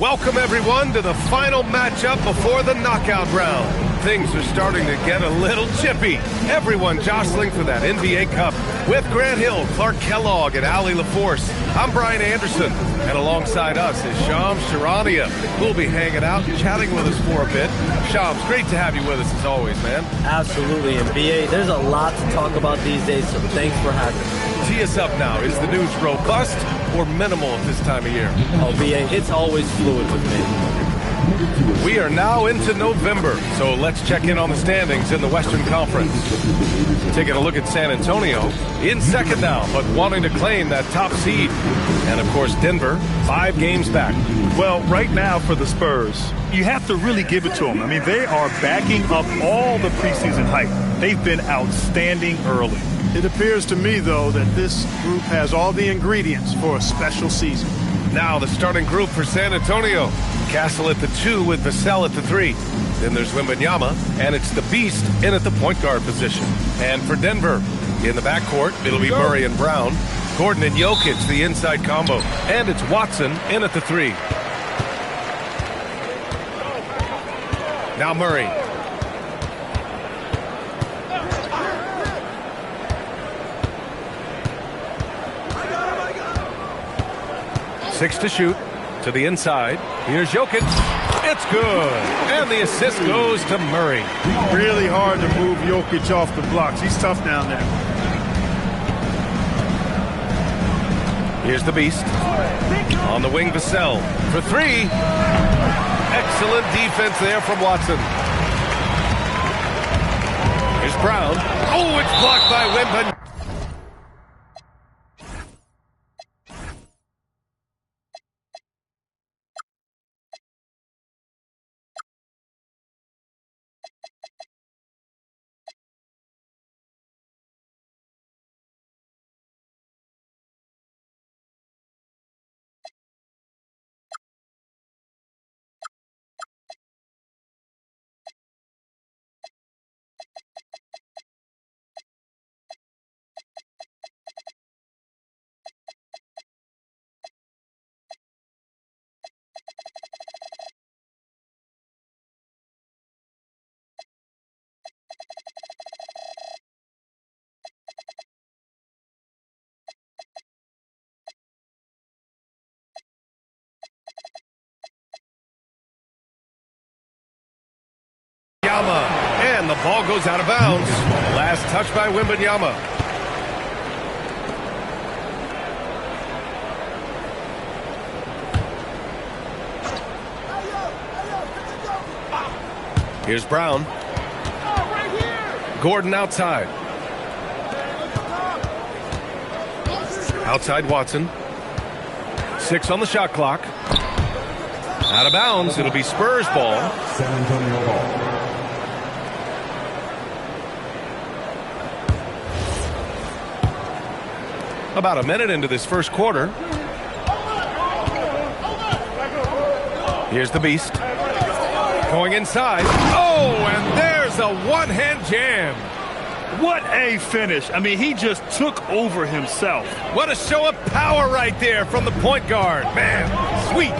Welcome, everyone, to the final matchup before the knockout round. Things are starting to get a little chippy. Everyone jostling for that NBA Cup. With Grant Hill, Clark Kellogg, and Ali LaForce, I'm Brian Anderson. And alongside us is Shams Charania, who'll be hanging out and chatting with us for a bit. Shams, great to have you with us as always, man. Absolutely, and BA, there's a lot to talk about these days, so thanks for having me. Tee us up now. Is the news robust or minimal at this time of year? Oh, BA, it's always fluid with me. We are now into November, so let's check in on the standings in the Western Conference. Taking a look at San Antonio, in second now, but wanting to claim that top seed. And, of course, Denver, 5 games back. Well, right now for the Spurs, you have to really give it to them. I mean, they are backing up all the preseason hype. They've been outstanding early. It appears to me, though, that this group has all the ingredients for a special season. Now the starting group for San Antonio. Castle at the 2 with Vassell at the 3. Then there's Wembanyama, and it's the Beast in at the point guard position. And for Denver, in the backcourt, it'll be Murray and Brown. Gordon and Jokic, the inside combo. And it's Watson in at the 3. Now Murray. Six to shoot. To the inside. Here's Jokic. It's good. And the assist goes to Murray. Really hard to move Jokic off the blocks. He's tough down there. Here's the Beast. On the wing, Vassell. For 3. Excellent defense there from Watson. Here's Brown. Oh, it's blocked by Wembanyama. And the ball goes out of bounds. Last touch by Wembanyama. Here's Brown. Gordon outside. Outside Watson. 6 on the shot clock. Out of bounds. It'll be Spurs ball. San Antonio ball. About a minute into this first quarter. Here's the Beast. Going inside. Oh, and there's a one-hand jam. What a finish. I mean, he just took over himself. What a show of power right there from the point guard. Man, sweet.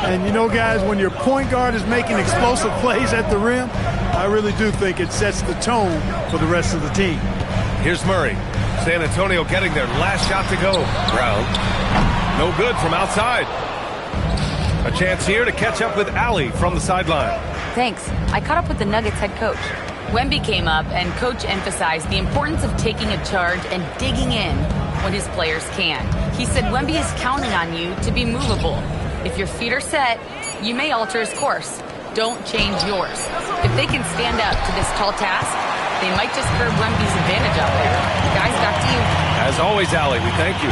And you know, guys, when your point guard is making explosive plays at the rim, I really do think it sets the tone for the rest of the team. Here's Murray. San Antonio getting their last shot to go. Brown. No good from outside. A chance here to catch up with Ali from the sideline. Thanks. I caught up with the Nuggets head coach. Wemby came up, and Coach emphasized the importance of taking a charge and digging in when his players can. He said Wemby is counting on you to be movable. If your feet are set, you may alter his course. Don't change yours. If they can stand up to this tall task, they might just curb Wemby's advantage out there. Guys, back to you. As always, Ali, we thank you.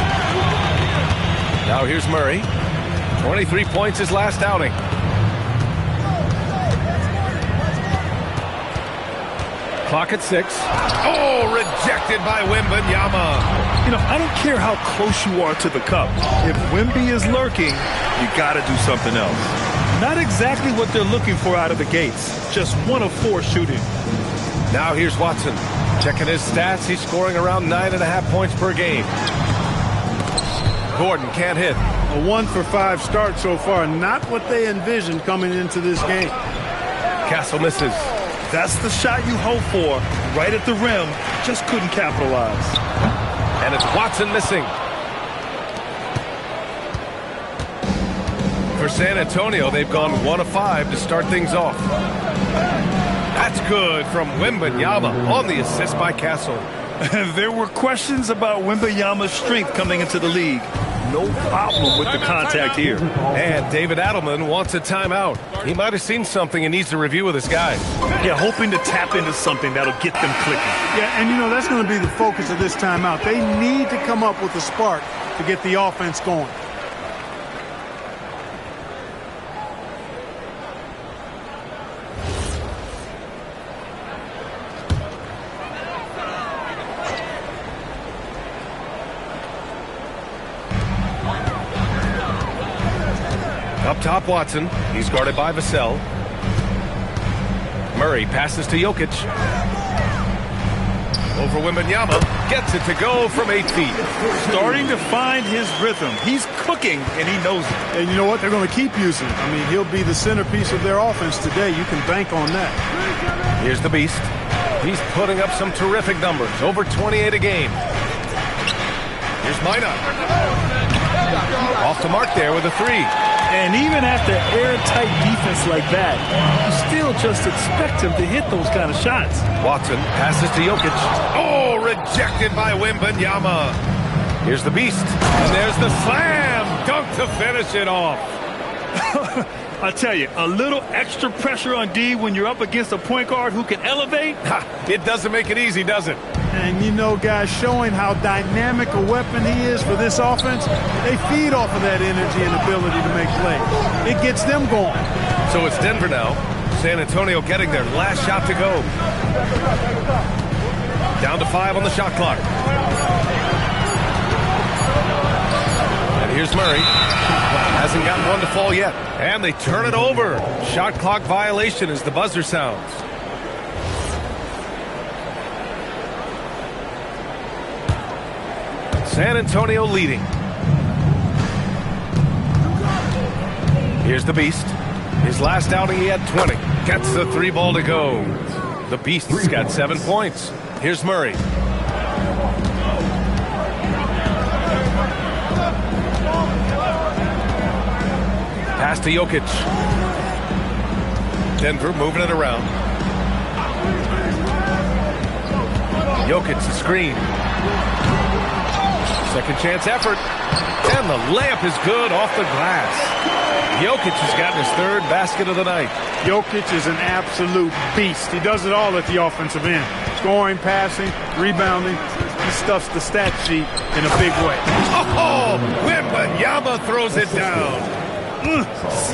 Now here's Murray. 23 points his last outing. Clock at 6. Oh, rejected by Wembanyama. You know, I don't care how close you are to the cup. If Wemby is lurking, you got to do something else. Not exactly what they're looking for out of the gates. Just 1 of 4 shooting. Now here's Watson. Checking his stats, he's scoring around 9.5 points per game. Gordon can't hit. A 1-for-5 start so far. Not what they envisioned coming into this game. Castle misses. That's the shot you hope for. Right at the rim. Just couldn't capitalize. And it's Watson missing. For San Antonio, they've gone 1 of 5 to start things off. That's good from Wembanyama on the assist by Castle. There were questions about Wembanyama's strength coming into the league. No problem with the contact here. And David Adelman wants a timeout. He might have seen something and needs to review with his guys. Yeah, hoping to tap into something that'll get them clicking. Yeah, and you know, that's going to be the focus of this timeout. They need to come up with a spark to get the offense going. Up top, Watson. He's guarded by Vassell. Murray passes to Jokic. Over Wembanyama. Gets it to go from 8 feet. Starting to find his rhythm. He's cooking, and he knows it. And you know what? They're going to keep using him. I mean, he'll be the centerpiece of their offense today. You can bank on that. Here's the Beast. He's putting up some terrific numbers. Over 28 a game. Here's Mina. Off the mark there with a 3. And even after airtight defense like that, you still just expect him to hit those kind of shots. Watson passes to Jokic. Oh, rejected by Wembanyama. Here's the Beast. And there's the slam dunk to finish it off. I tell you, a little extra pressure on D when you're up against a point guard who can elevate. It doesn't make it easy, does it? And you know, guys, showing how dynamic a weapon he is for this offense, they feed off of that energy and ability to make plays. It gets them going. So it's Denver now. San Antonio getting their last shot to go. Down to 5 on the shot clock. And here's Murray. Hasn't gotten one to fall yet. And they turn it over. Shot clock violation as the buzzer sounds. San Antonio leading. Here's the Beast. His last outing, he had 20. Gets the 3 ball to go. The Beast's got 7 points. Here's Murray. Pass to Jokic. Denver moving it around. Jokic, the screen. Second chance effort. And the layup is good off the glass. Jokic has gotten his 3rd basket of the night. Jokic is an absolute beast. He does it all at the offensive end. Scoring, passing, rebounding. He stuffs the stat sheet in a big way. Oh, Wembanyama throws it down.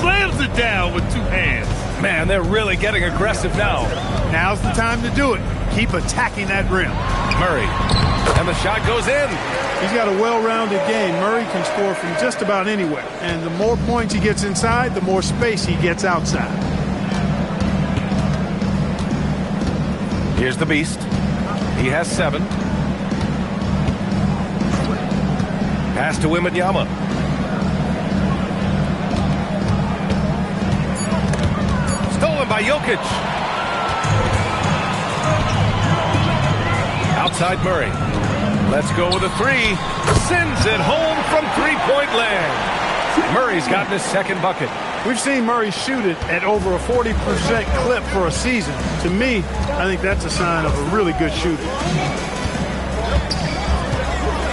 Slams it down with 2 hands. Man, they're really getting aggressive now. Now's the time to do it. Keep attacking that rim. Murray. And the shot goes in. He's got a well-rounded game. Murray can score from just about anywhere. And the more points he gets inside, the more space he gets outside. Here's the Beast. He has 7. Pass to Wembanyama. Stolen by Jokic. Outside Murray. Let's go with a 3. Sends it home from 3-point land. Murray's gotten his 2nd bucket. We've seen Murray shoot it at over a 40% clip for a season. To me, I think that's a sign of a really good shooter.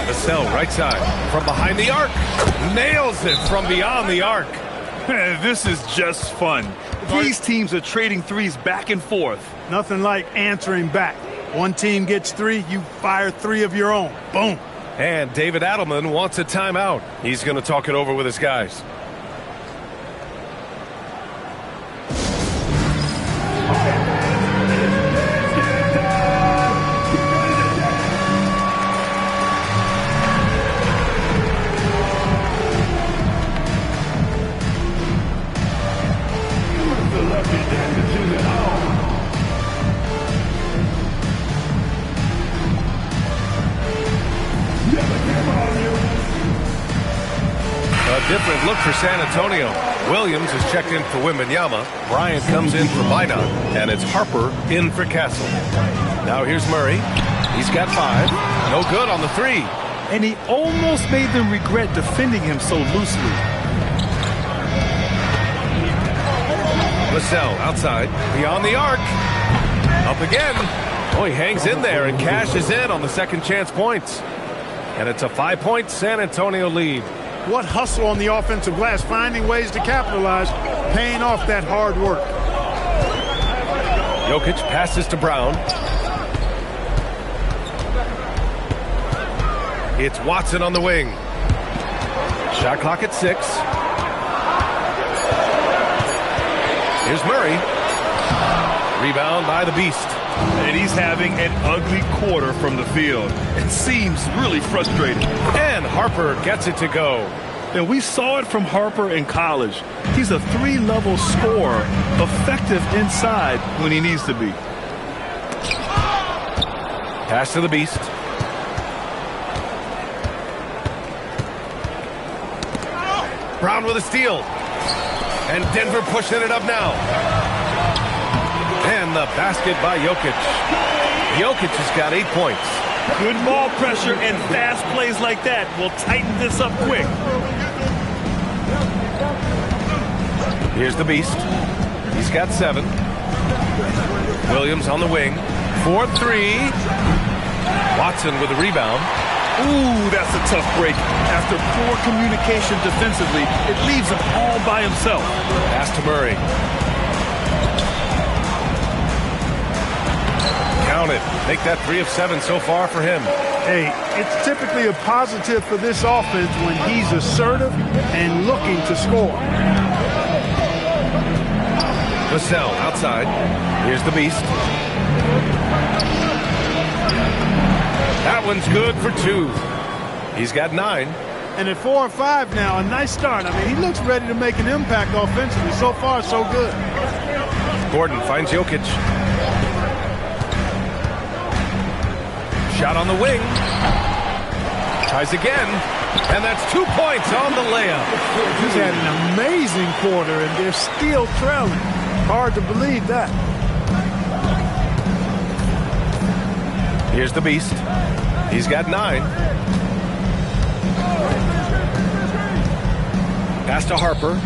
Vassell, right side. From behind the arc. Nails it from beyond the arc. This is just fun. These teams are trading threes back and forth. Nothing like answering back. One team gets 3, you fire 3 of your own. Boom. And David Adelman wants a timeout. He's going to talk it over with his guys. Different look for San Antonio. Williams is checked in for Wembanyama. Bryant comes in for Minot. And it's Harper in for Castle. Now here's Murray. He's got 5. No good on the 3. And he almost made them regret defending him so loosely. Vassell outside. Beyond the arc. Up again. Oh, he hangs in there and cashes in on the second chance points. And it's a 5-point San Antonio lead. What hustle on the offensive glass, finding ways to capitalize, paying off that hard work. Jokic passes to Brown. It's Watson on the wing. Shot clock at 6. Here's Murray. Rebound by the Beast. And he's having an ugly quarter from the field. It seems really frustrating. And Harper gets it to go. And we saw it from Harper in college. He's a 3-level scorer, effective inside when he needs to be. Pass to the Beast. Brown with a steal. And Denver pushing it up now. And the basket by Jokic. Jokic has got 8 points. Good ball pressure and fast plays like that will tighten this up quick. Here's the Beast. He's got 7. Williams on the wing. 4-3. Watson with a rebound. Ooh, that's a tough break. After poor communication defensively, it leaves him all by himself. Pass to Murray. Count it. Make that 3 of 7 so far for him. Hey, it's typically a positive for this offense when he's assertive and looking to score. Vassell outside. Here's the Beast. That one's good for 2. He's got 9. And at 4 and 5 now, a nice start. I mean, he looks ready to make an impact offensively. So far, so good. Gordon finds Jokic. Shot on the wing. Tries again. And that's 2 points on the layup. He's had an amazing quarter, and they're still trailing. Hard to believe that. Here's the Beast. He's got 9. Pass to Harper.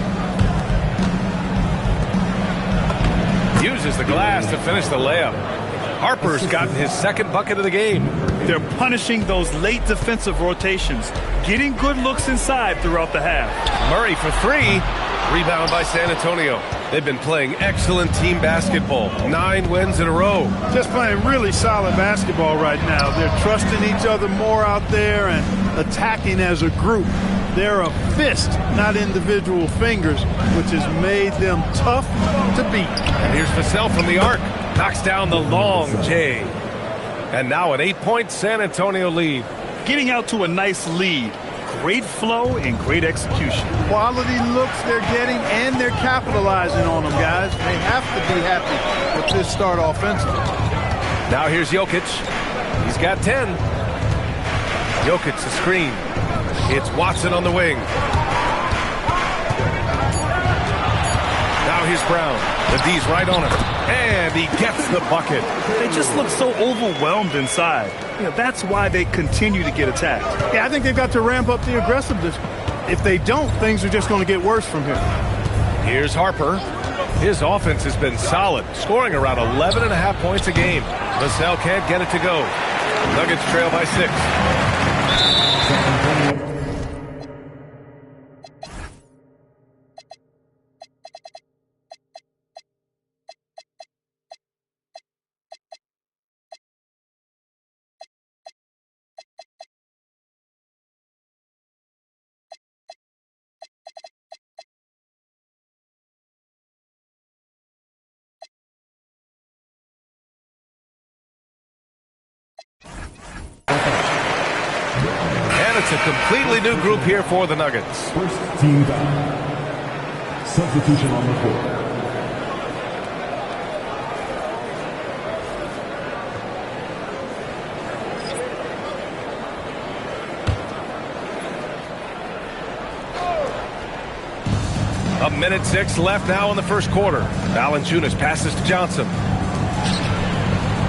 Uses the glass to finish the layup. Harper's gotten his second bucket of the game. They're punishing those late defensive rotations, getting good looks inside throughout the half. Murray for 3. Rebound by San Antonio. They've been playing excellent team basketball. 9 wins in a row. Just playing really solid basketball right now. They're trusting each other more out there and attacking as a group. They're a fist, not individual fingers, which has made them tough to beat. And here's Vassell from the arc. Knocks down the long J. And now an 8-point San Antonio lead. Getting out to a nice lead. Great flow and great execution. Quality looks they're getting, and they're capitalizing on them, guys. They have to be happy with this start offensively. Now here's Jokic. He's got 10. Jokic the screen. It's Watson on the wing. Now here's Brown. The D's right on him. And he gets the bucket. They just look so overwhelmed inside. You know, that's why they continue to get attacked. Yeah, I think they've got to ramp up the aggressiveness. If they don't, things are just going to get worse from here. Here's Harper. His offense has been solid, scoring around 11.5 points a game. Vassell can't get it to go. Nuggets trail by 6. And it's a completely new group here for the Nuggets. First team down. Substitution on the court. 1:06 left now in the first quarter. Valanciunas passes to Johnson.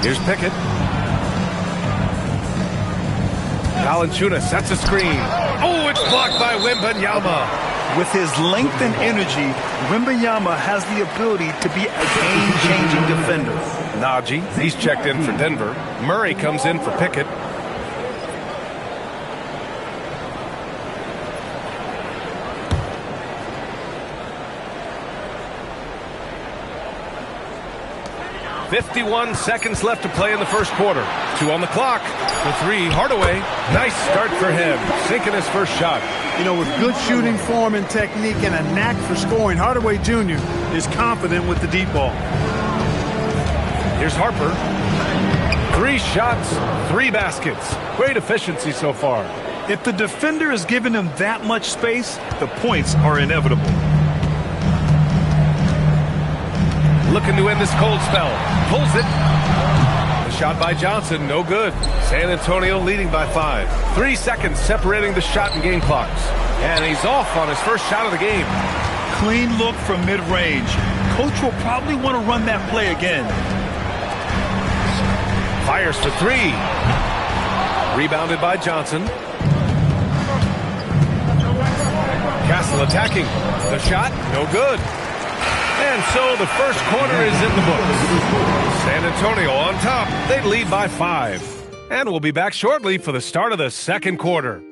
Here's Pickett. Valanciunas sets a screen. Oh, it's blocked by Wembanyama. With his length and energy, Wembanyama has the ability to be a game-changing defender. Najee, he's checked in for Denver. Murray comes in for Pickett. "51 seconds left to play in the first quarter. 2 on the clock. The 3, Hardaway. Nice start for him, sinking his first shot. You know, with good shooting form and technique and a knack for scoring, Hardaway Jr. is confident with the deep ball. Here's Harper. 3 shots, 3 baskets. Great efficiency so far. If the defender is giving him that much space, the points are inevitable. Looking to end this cold spell. Pulls it. The shot by Johnson, no good. San Antonio leading by 5. 3 seconds separating the shot and game clocks. And he's off on his first shot of the game. Clean look from mid-range. Coach will probably want to run that play again. Fires for 3. Rebounded by Johnson. Castle attacking. The shot, no good. And so the first quarter is in the books. San Antonio on top. They lead by 5. And we'll be back shortly for the start of the second quarter.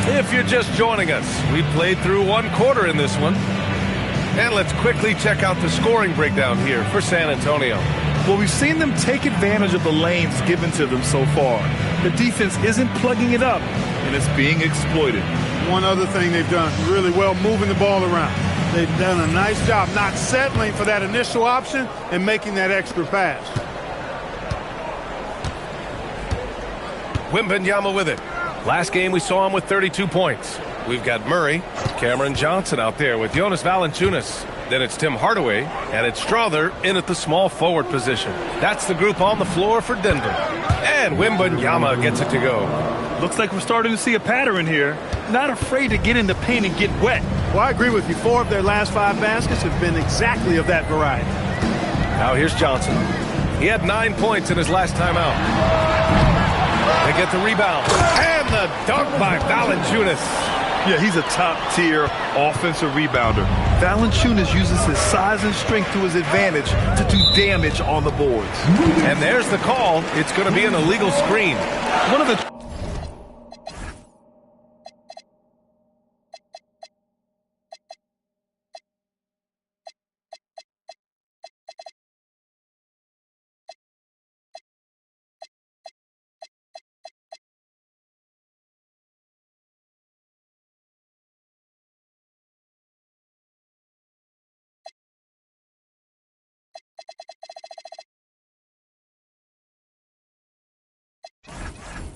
If you're just joining us, we played through 1 quarter in this one. And let's quickly check out the scoring breakdown here for San Antonio. Well, we've seen them take advantage of the lanes given to them so far. The defense isn't plugging it up, and it's being exploited. One other thing they've done really well, moving the ball around. They've done a nice job not settling for that initial option and making that extra pass. Wembanyama with it. Last game we saw him with 32 points. We've got Murray, Cameron Johnson out there with Jonas Valanciunas. Then it's Tim Hardaway, and it's Strother in at the small forward position. That's the group on the floor for Denver. And Wembanyama gets it to go. Looks like we're starting to see a pattern here. Not afraid to get in the paint and get wet. Well, I agree with you. 4 of their last 5 baskets have been exactly of that variety. Now here's Johnson. He had 9 points in his last time out. They get the rebound. And the dunk by Valanciunas. Yeah, he's a top-tier offensive rebounder. Valanciunas uses his size and strength to his advantage to do damage on the boards. And there's the call. It's going to be an illegal screen. One of the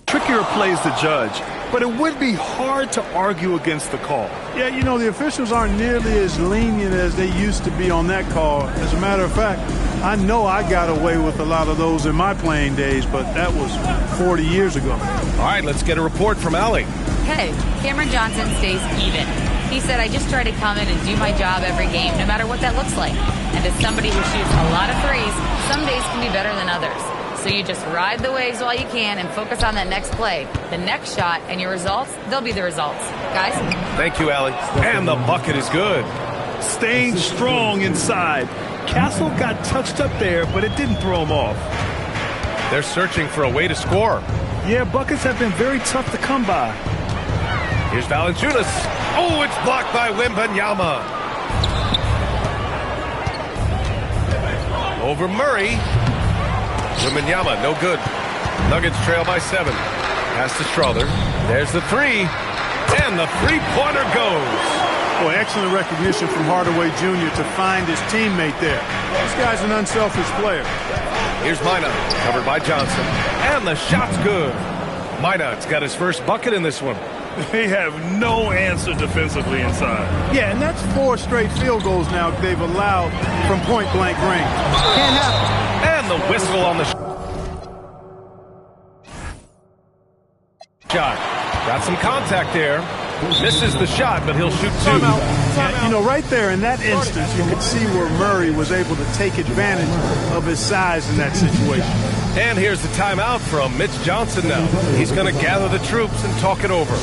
trickier plays to judge, but it would be hard to argue against the call. Yeah, you know, the officials aren't nearly as lenient as they used to be on that call. As a matter of fact, I know I got away with a lot of those in my playing days, but that was 40 years ago. All right, let's get a report from Allie. Hey, Cameron Johnson stays even. He said, I just try to come in and do my job every game, no matter what that looks like. And as somebody who shoots a lot of threes, some days can be better than others. So you just ride the waves while you can and focus on that next play. The next shot and your results, they'll be the results. Guys? Thank you, Allie. And the bucket is good. Staying strong inside. Castle got touched up there, but it didn't throw him off. They're searching for a way to score. Yeah, buckets have been very tough to come by. Here's Valanciunas. Oh, it's blocked by Wembanyama. Over Murray. Wembanyama, no good. Nuggets trail by 7. Pass to Strother. There's the 3. And the three-pointer goes. Boy, excellent recognition from Hardaway Jr. to find his teammate there. This guy's an unselfish player. Here's Minot, covered by Johnson. And the shot's good. Minot's got his first bucket in this one. They have no answer defensively inside. Yeah, and that's 4 straight field goals now they've allowed from point-blank range. Can't happen. And the whistle on the shot. Got some contact there. Misses the shot, but he'll shoot 2. Yeah, you know, right there in that instance, you could see where Murray was able to take advantage of his size in that situation. And here's the timeout from Mitch Johnson now. He's going to gather the troops and talk it over.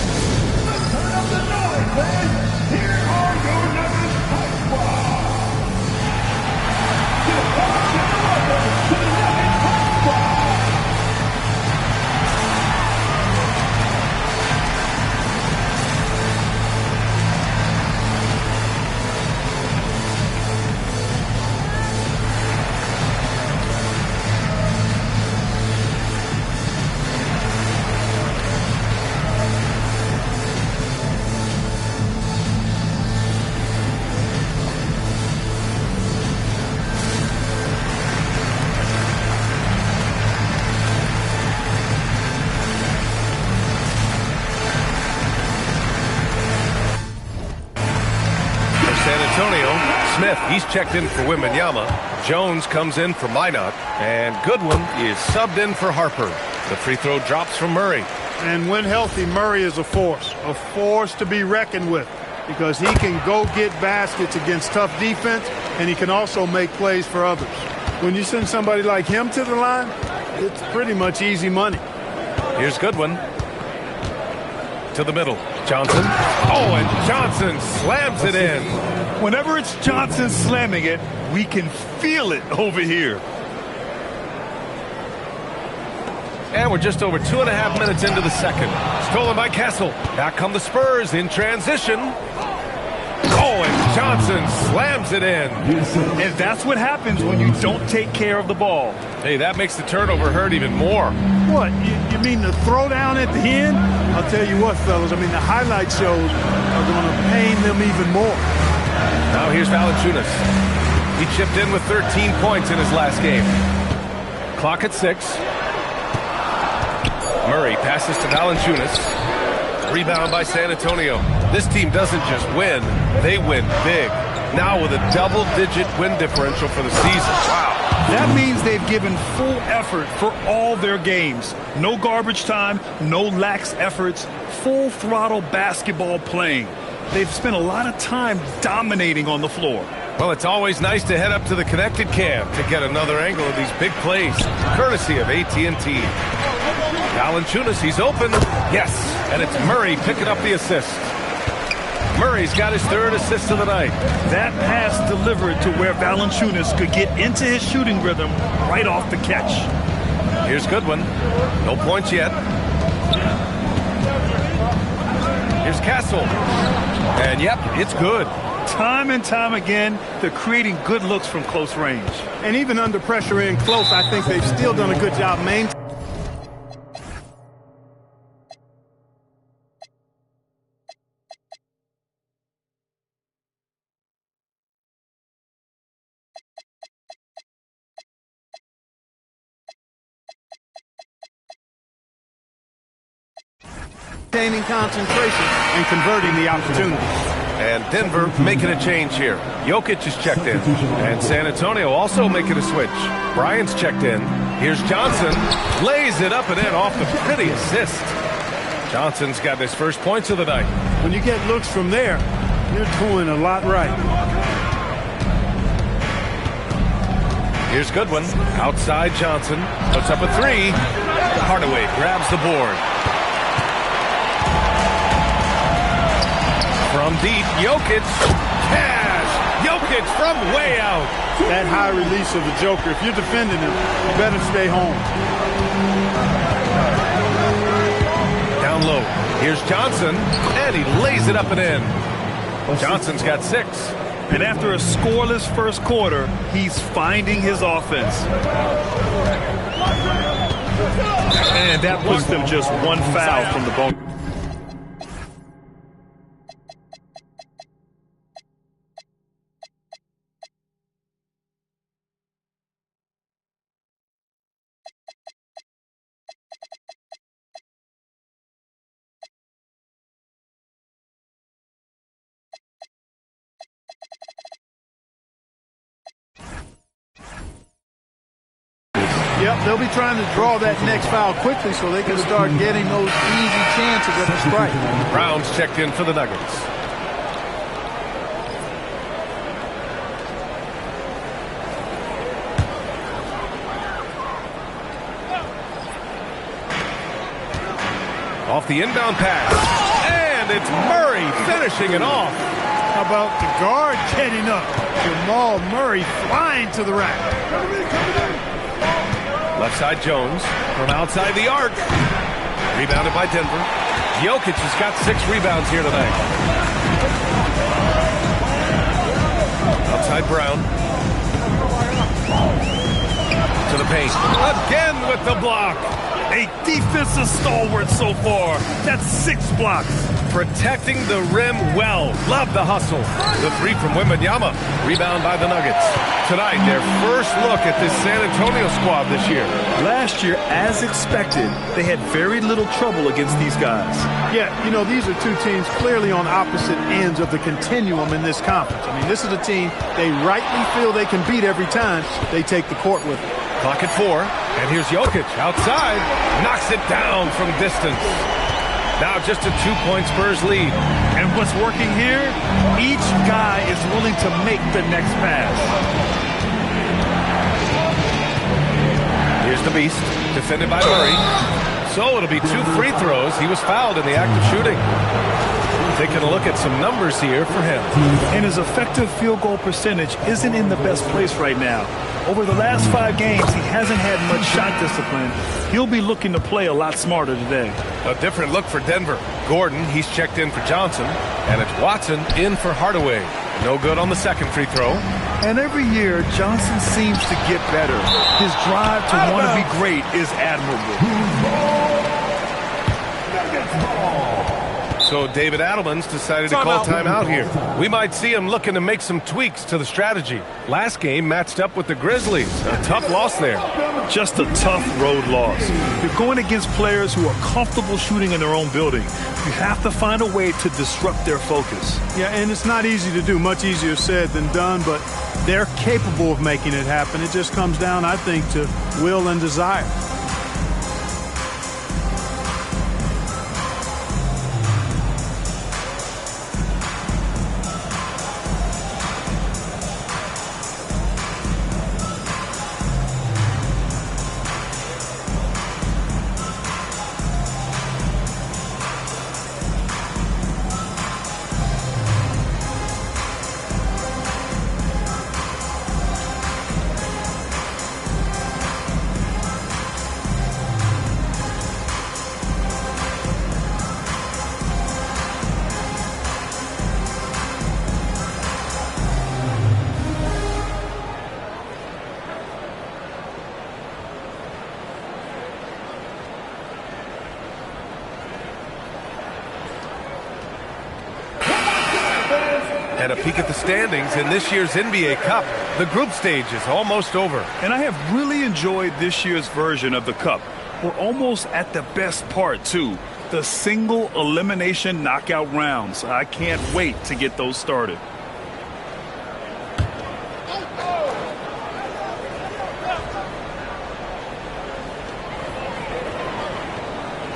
San Antonio, Smith, he's checked in for Wembanyama. Jones comes in for Minot. And Goodwin is subbed in for Harper. The free throw drops from Murray. And when healthy, Murray is a force to be reckoned with, because he can go get baskets against tough defense, and he can also make plays for others. When you send somebody like him to the line, it's pretty much easy money. Here's Goodwin. To the middle. Johnson. Oh, and Johnson slams it in. Whenever it's Johnson slamming it, we can feel it over here. And we're just over 2.5 minutes into the second. Stolen by Kessel. Back come the Spurs in transition. Oh, and Johnson slams it in. And that's what happens when you don't take care of the ball. Hey, that makes the turnover hurt even more. What, you mean the throwdown at the end? I'll tell you what, fellas, I mean, the highlight shows are going to pain them even more. Now here's Valanciunas. He chipped in with 13 points in his last game. Clock at 6. Murray passes to Valanciunas. Rebound by San Antonio. This team doesn't just win, they win big. Now with a double-digit win differential for the season. Wow. That means they've given full effort for all their games. No garbage time, no lax efforts, full throttle basketball playing. They've spent a lot of time dominating on the floor. Well, it's always nice to head up to the connected cam to get another angle of these big plays, courtesy of AT&T. Valanciunas, he's open. Yes, and it's Murray picking up the assist. Murray's got his 3rd assist of the night. That pass delivered to where Valanciunas could get into his shooting rhythm right off the catch. Here's Goodwin. No points yet. Here's Castle. And yep, it's good. Time and time again, they're creating good looks from close range. And even under pressure in close, I think they've still done a good job maintaining. Maintaining concentration and converting the opportunity. And Denver making a change here. Jokic is checked in. And San Antonio also making a switch. Bryant's checked in. Here's Johnson. Lays it up and in off the pretty assist. Johnson's got his first points of the night. When you get looks from there, you're doing a lot right. Here's Goodwin. Outside Johnson. Puts up a 3. Hardaway grabs the board. From deep, Jokic, cash! Jokic from way out! That high release of the Joker, if you're defending him, you better stay home. Down low, here's Johnson, and he lays it up and in. Johnson's got 6. And after a scoreless first quarter, he's finding his offense. And that puts them just one foul from the bonus. Yep, they'll be trying to draw that next foul quickly so they can start getting those easy chances at the strike. Brown's checked in for the Nuggets. Off the inbound pass. And it's Murray finishing it off. How about the guard getting up? Jamal Murray flying to the rack. Left side Jones from outside the arc. Rebounded by Denver. Jokic has got 6 rebounds here tonight. Outside Brown. To the paint. Again with the block. A defensive stalwart so far. That's 6 blocks. Protecting the rim well. Love the hustle. The 3 from Wembanyama. Rebound by the Nuggets. Tonight, their first look at this San Antonio squad this year. Last year, as expected, they had very little trouble against these guys. Yeah, you know, these are 2 teams clearly on opposite ends of the continuum in this conference. I mean, this is a team they rightly feel they can beat every time they take the court with them. Clock at 4. And here's Jokic outside. Knocks it down from distance. Now just a 2-point Spurs lead. And what's working here? Each guy is willing to make the next pass. Here's the Beast, defended by Murray. So it'll be 2 free throws. He was fouled in the act of shooting. Taking a look at some numbers here for him. And his effective field goal percentage isn't in the best place right now. Over the last 5 games, he hasn't had much shot discipline. He'll be looking to play a lot smarter today. A different look for Denver. Gordon, he's checked in for Johnson. And it's Watson in for Hardaway. No good on the second free throw. And every year, Johnson seems to get better. His drive to want to be great is admirable. So David Adelman's decided to call timeout here. We might see him looking to make some tweaks to the strategy. Last game matched up with the Grizzlies. A tough loss there. Just a tough road loss. You're going against players who are comfortable shooting in their own building. You have to find a way to disrupt their focus. Yeah, and it's not easy to do. Much easier said than done, but they're capable of making it happen. It just comes down, I think, to will and desire. And a peek at the standings in this year's NBA Cup. The group stage is almost over. And I have really enjoyed this year's version of the Cup. We're almost at the best part, too. The single elimination knockout rounds. I can't wait to get those started.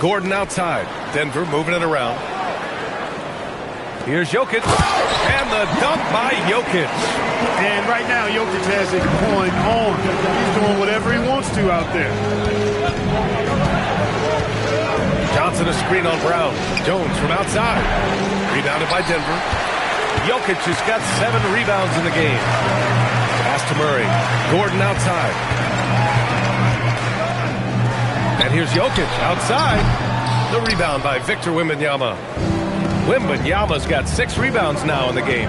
Gordon outside. Denver moving it around. Here's Jokic. And the dunk by Jokic. And right now, Jokic has it going on. He's doing whatever he wants to out there. Johnson a screen on Brown. Jones from outside. Rebounded by Denver. Jokic has got 7 rebounds in the game. Pass to Murray. Gordon outside. And here's Jokic outside. The rebound by Victor Wembanyama. Wembanyama's got 6 rebounds now in the game.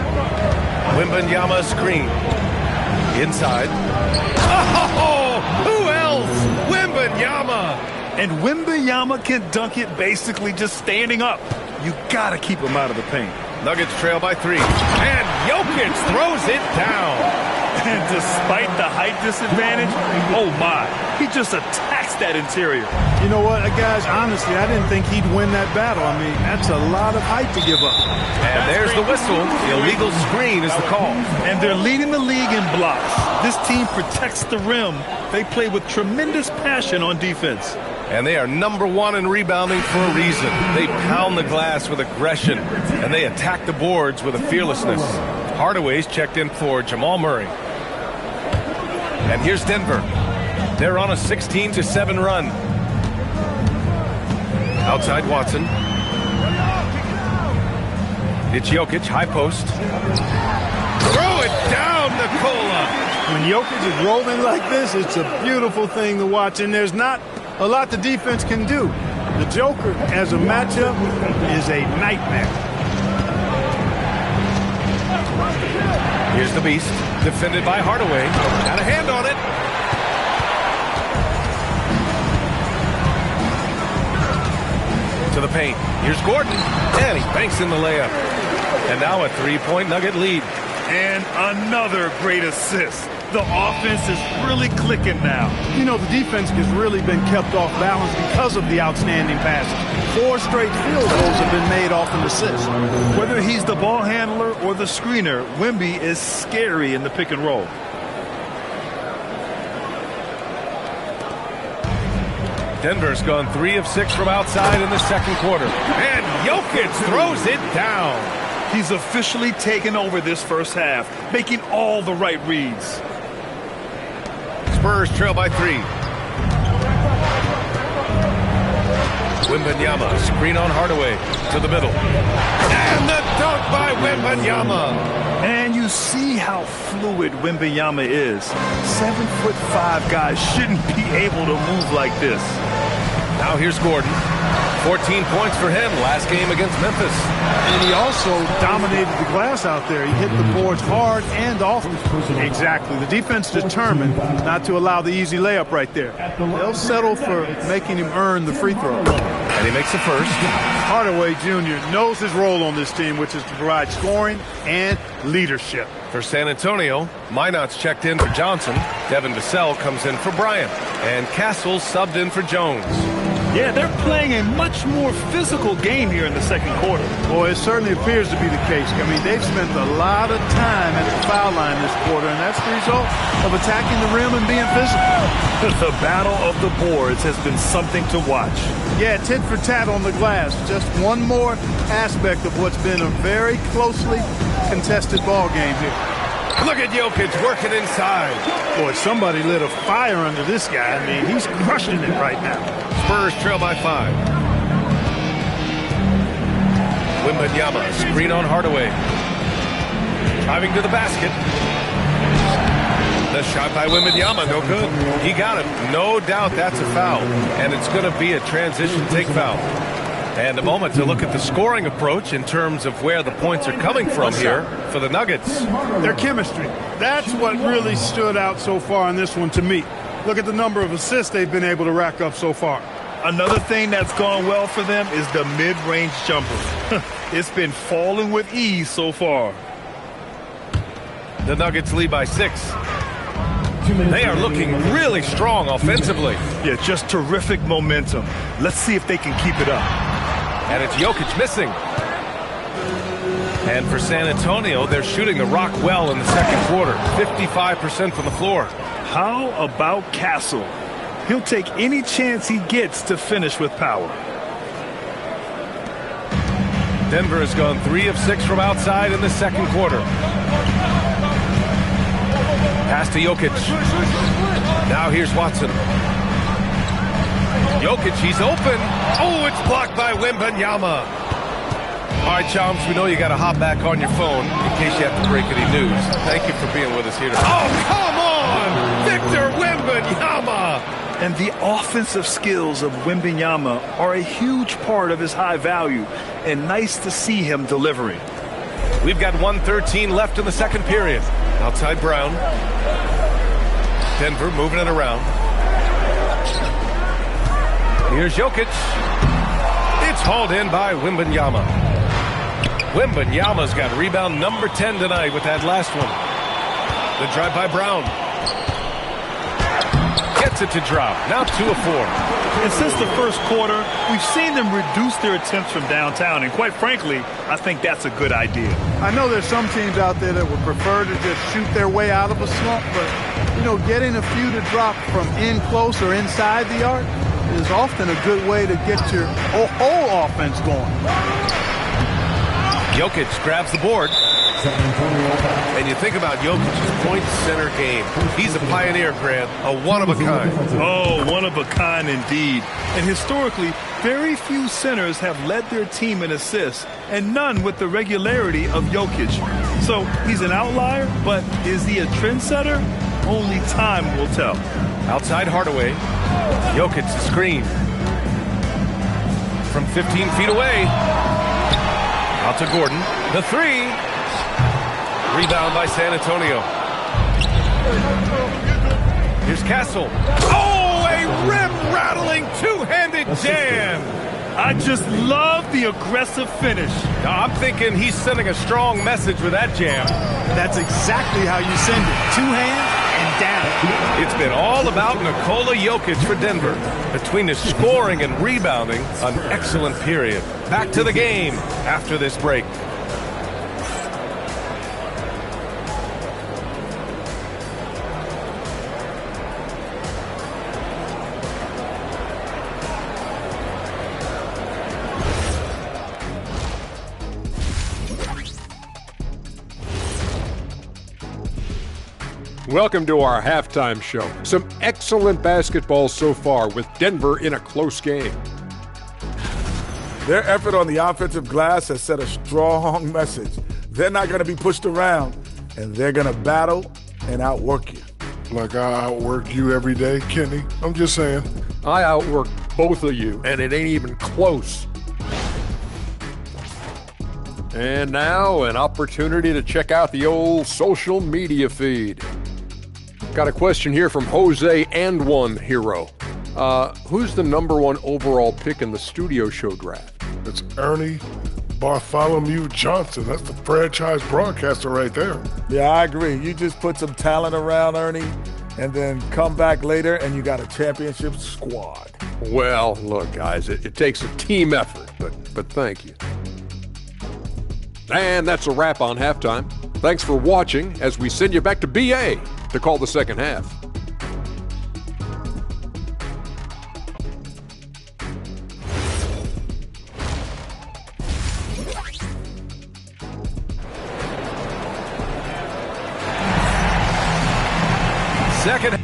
Wembanyama screen. Inside. Oh, who else? Wembanyama. And Wembanyama can dunk it basically just standing up. You got to keep him out of the paint. Nuggets trail by 3. And Jokic throws it down. And despite the height disadvantage, oh my, he just attacks that interior. You know what, guys, honestly, I didn't think he'd win that battle. I mean, that's a lot of height to give up. And there's the whistle. The illegal screen is the call. And they're leading the league in blocks. This team protects the rim. They play with tremendous passion on defense. And they are #1 in rebounding for a reason. They pound the glass with aggression, and they attack the boards with a fearlessness. Hardaway's checked in for Jamal Murray. And here's Denver. They're on a 16-7 run. Outside Watson. It's Jokic, high post. Throw it down, Nikola. When Jokic is rolling like this, it's a beautiful thing to watch, and there's not a lot the defense can do. The Joker, as a matchup, is a nightmare. Here's the Beast, defended by Hardaway. Got a hand on it. To the paint. Here's Gordon. And he banks in the layup. And now a three-point Nugget lead. And another great assist. The offense is really clicking now. You know, the defense has really been kept off balance because of the outstanding passes. 4 straight field goals have been made off an assist. Whether he's the ball handler or the screener, Wemby is scary in the pick and roll. Denver's gone 3 of 6 from outside in the second quarter. And Jokic throws it down. He's officially taken over this first half, making all the right reads. Spurs trail by 3. Wembanyama, screen on Hardaway to the middle. And the dunk by Wembanyama. And you see how fluid Wembanyama is. 7'5" guys shouldn't be able to move like this. Now here's Gordon. 14 points for him last game against Memphis. And he also dominated the glass out there. He hit the boards hard and often. Exactly. The defense determined not to allow the easy layup right there. They'll settle for making him earn the free throw. And he makes the first. Hardaway Jr. knows his role on this team, which is to provide scoring and leadership. For San Antonio, Minot's checked in for Johnson. Devin Vassell comes in for Bryant. And Castle's subbed in for Jones. Yeah, they're playing a much more physical game here in the second quarter. Boy, it certainly appears to be the case. I mean, they've spent a lot of time at the foul line this quarter, and that's the result of attacking the rim and being physical. The battle of the boards has been something to watch. Yeah, tit for tat on the glass. Just one more aspect of what's been a very closely contested ball game here. Look at Jokic working inside. Boy, somebody lit a fire under this guy. I mean, he's crushing it right now. Spurs trail by 5. Wembanyama, screen on Hardaway. Driving to the basket. The shot by Wembanyama, no good. He got it. No doubt that's a foul. And it's going to be a transition take foul. And a moment to look at the scoring approach in terms of where the points are coming from here for the Nuggets. Their chemistry. That's what really stood out so far in this one to me. Look at the number of assists they've been able to rack up so far. Another thing that's gone well for them is the mid-range jumper. It's been falling with ease so far. The Nuggets lead by 6. They are looking really strong offensively. Yeah, just terrific momentum. Let's see if they can keep it up. And it's Jokic missing. And for San Antonio, they're shooting the rock well in the second quarter. 55% from the floor. How about Castle? He'll take any chance he gets to finish with power. Denver has gone 3 of 6 from outside in the second quarter. Pass to Jokic. Now here's Watson. Jokic, he's open. Oh, it's blocked by Wembanyama. All right, Chomps, we know you got to hop back on your phone in case you have to break any news. Thank you for being with us here today. Oh, come on! Victor Wembanyama! And the offensive skills of Wembanyama are a huge part of his high value, and nice to see him delivering. We've got 1:13 left in the second period. Outside Brown. Denver moving it around. Here's Jokic. It's hauled in by Wembanyama. Wembanyama's got rebound number 10 tonight with that last one. The drive by Brown. Gets it to drop. Now 2 of 4. And since the first quarter, we've seen them reduce their attempts from downtown. And quite frankly, I think that's a good idea. I know there's some teams out there that would prefer to just shoot their way out of a slump, but, you know, getting a few to drop from in close or inside the arc is often a good way to get your whole offense going. Jokic grabs the board. And you think about Jokic's point center game. He's a pioneer, Grant, a one-of-a-kind. Oh, one-of-a-kind indeed. And historically, very few centers have led their team in assists, and none with the regularity of Jokic. So he's an outlier, but is he a trendsetter? Only time will tell. Outside Hardaway. Jokic screen. From 15 feet away. Out to Gordon. The three. Rebound by San Antonio. Here's Castle. Oh, a rim-rattling two-handed jam. I just love the aggressive finish. Now, I'm thinking he's sending a strong message with that jam. That's exactly how you send it. Two hands and down. It's been all about Nikola Jokic for Denver. Between his scoring and rebounding, an excellent period. Back to the game after this break. Welcome to our halftime show. Some excellent basketball so far with Denver in a close game. Their effort on the offensive glass has set a strong message. They're not going to be pushed around, and they're going to battle and outwork you. Like I outwork you every day, Kenny. I'm just saying. I outwork both of you, and it ain't even close. And now, an opportunity to check out the old social media feed. Got a question here from Jose and One Hero. Who's the #1 overall pick in the studio show draft? It's Ernie Bartholomew Johnson. That's the franchise broadcaster right there. Yeah, I agree. You just put some talent around Ernie and then come back later and you got a championship squad. Well, look, guys, it takes a team effort, but thank you. And that's a wrap on halftime. Thanks for watching as we send you back to BA to call the second half. Second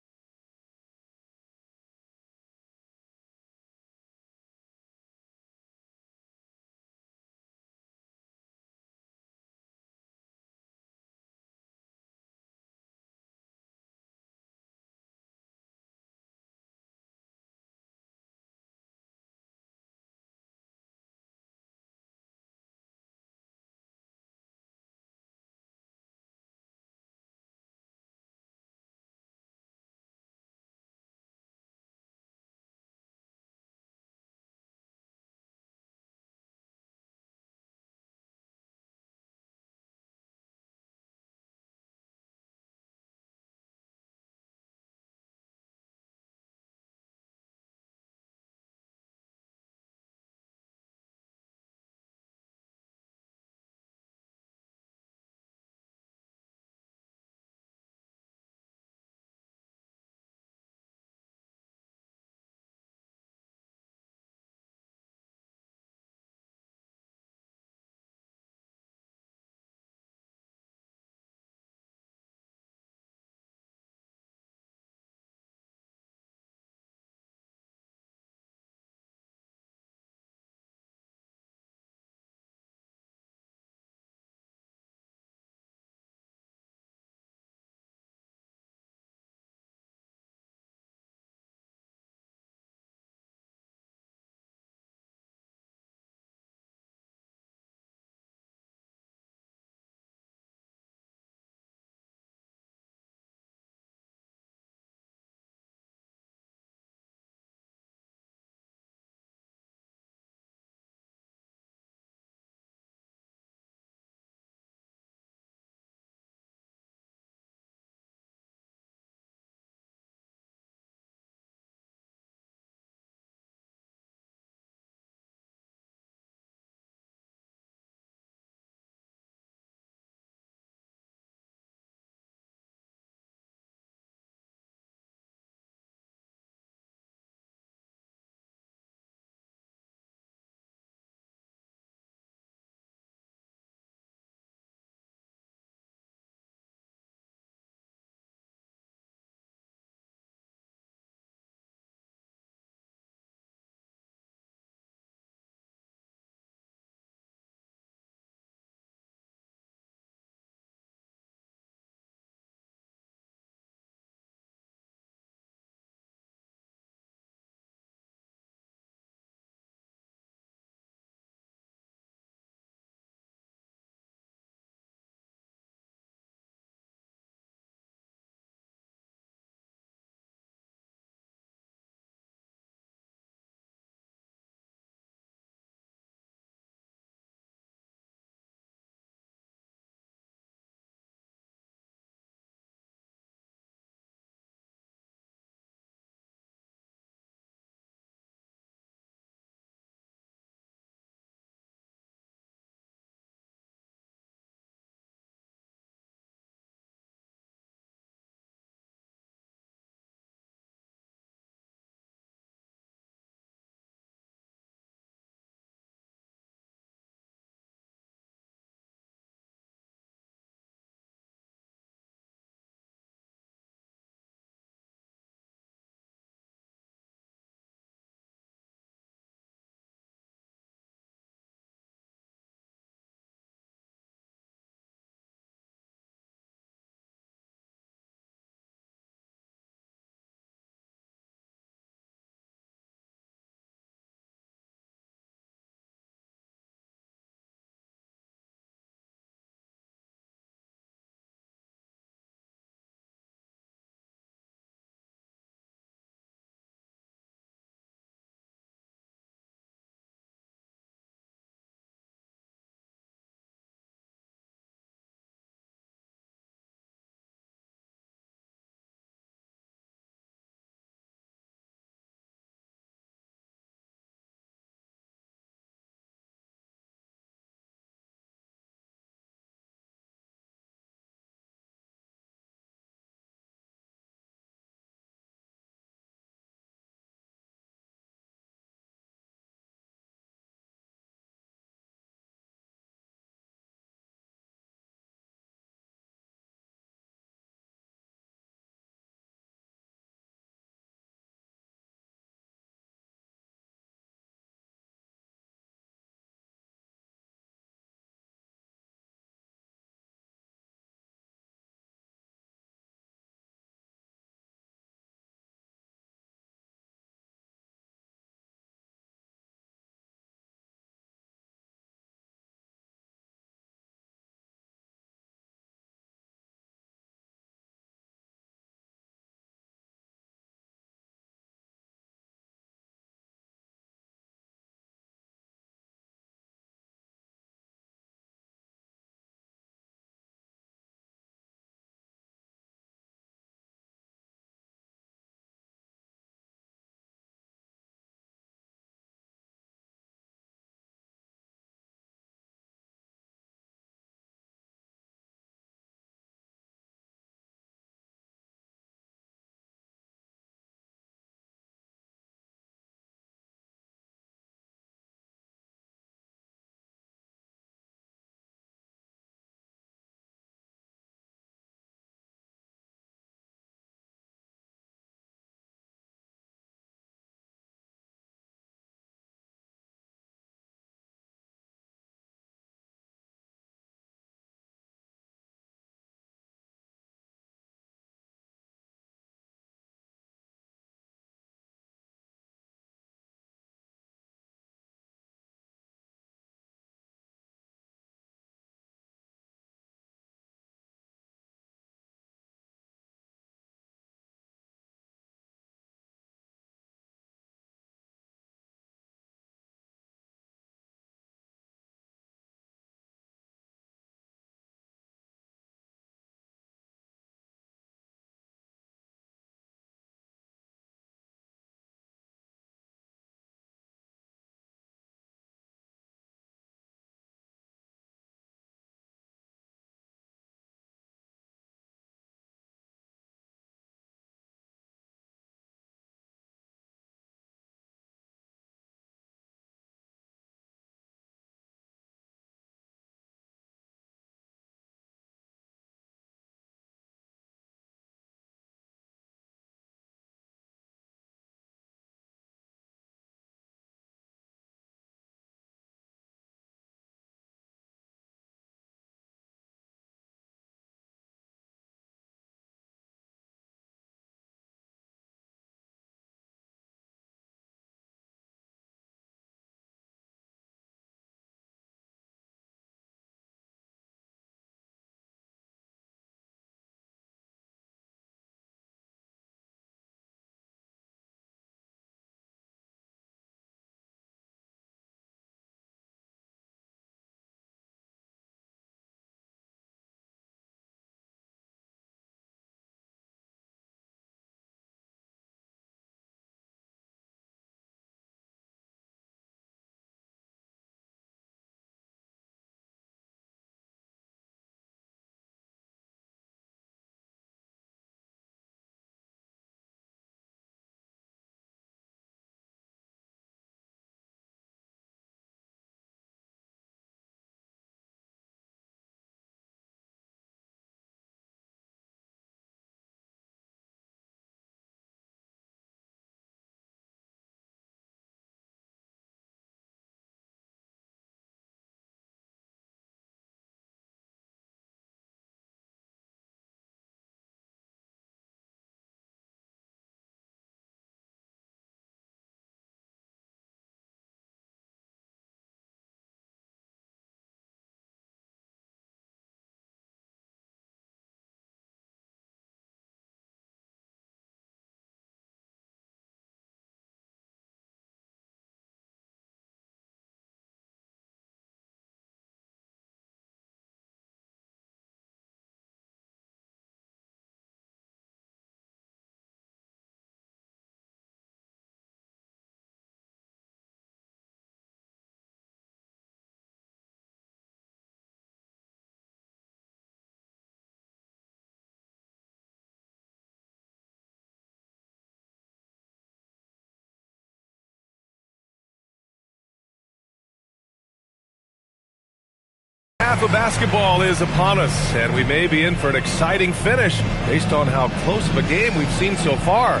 Half of basketball is upon us, and we may be in for an exciting finish based on how close of a game we've seen so far.